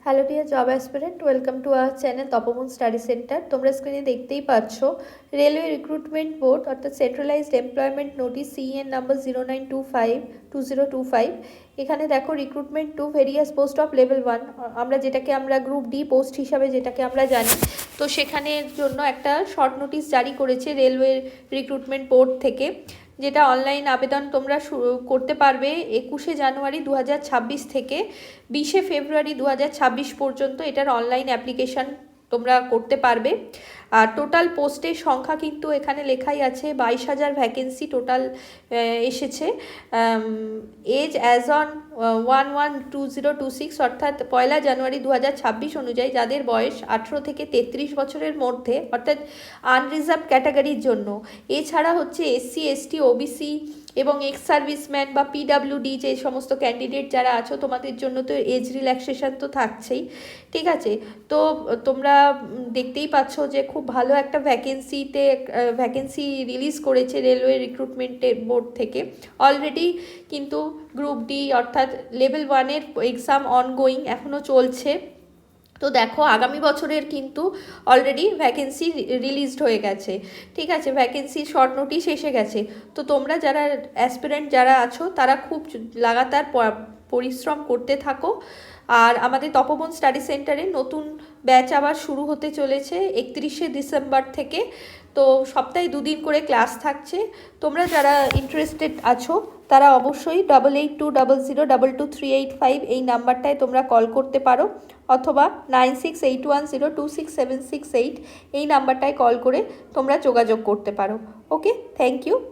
Hello dear job aspirant, welcome to our channel Tapoban study centre. তোমরা স্ক্রিনে দেখতেই পাচ্ছ রেলওয়ে রিক্রুটমেন্ট বোর্ড অর্থাৎ centralised employment notice CN number 0925 এখানে দেখো recruitment to various post of level 1, যেটাকে আমরা গ্রুপ ডি পোস্ট হিসাবে যেটাকে আমরা জানি। তো সেখানের জন্য একটা শর্ট নোটিশ জারি করেছে রেলওয়ে রিক্রুটমেন্ট বোর্ড থেকে, যেটা অনলাইন আবেদন তোমরা করতে পারবে 21শে জানুয়ারি 2026 থেকে 20শে ফেব্রুয়ারি 2026 পর্যন্ত। এটার অনলাইন অ্যাপ্লিকেশান তোমরা করতে পারবে। আর টোটাল পোস্টের সংখ্যা কিন্তু এখানে লেখাই আছে 22,000 ভ্যাকেন্সি টোটাল এসেছে। এজ অ্যাজ অন 1/1/2026 অর্থাৎ 1 জানুয়ারি 2026 অনুযায়ী যাদের বয়স 18 থেকে 33 বছরের মধ্যে অর্থাৎ আনরিজার্ভ ক্যাটাগরির জন্য। এছাড়া হচ্ছে এসসি, এসটি, ওবিসি এবং এক্স সার্ভিসম্যান বা পিডাব্লিউডি যে সমস্ত ক্যান্ডিডেট যারা আছো, তোমাদের জন্য তো এজ রিল্যাক্সেশন তো থাকছেই, ঠিক আছে। তো তোমরা দেখতেই পাচ্ছ যে খুব ভালো একটা ভ্যাকেন্সি রিলিজ করেছে রেলওয়ে রিক্রুটমেন্টের বোর্ড থেকে। অলরেডি কিন্তু গ্রুপ ডি অর্থাৎ লেভেল 1-এর এক্সাম অনগোয়িং এখনও চলছে। তো দেখো আগামী বছরের কিন্তু অলরেডি ভ্যাকেন্সি রিলিজড হয়ে গেছে, ঠিক আছে, ভ্যাকেন্সির শর্ট নোটিশ এসে গেছে। তো তোমরা যারা অ্যাসপিরেন্ট যারা আছো তারা খুব লাগাতার পরিশ্রম করতে থাকো। আর আমাদের তপবন স্টাডি সেন্টারে নতুন ব্যাচ আবার শুরু হতে চলেছে 31শে ডিসেম্বর থেকে। তো সপ্তাহে 2 দিন করে ক্লাস থাকছে। তোমরা যারা ইন্টারেস্টেড আছো তারা অবশ্যই 8820022385 এই নাম্বারটায় তোমরা কল করতে পারো, অথবা 9681026768 এই নাম্বারটায় কল করে তোমরা যোগাযোগ করতে পারো। ওকে, থ্যাংক ইউ।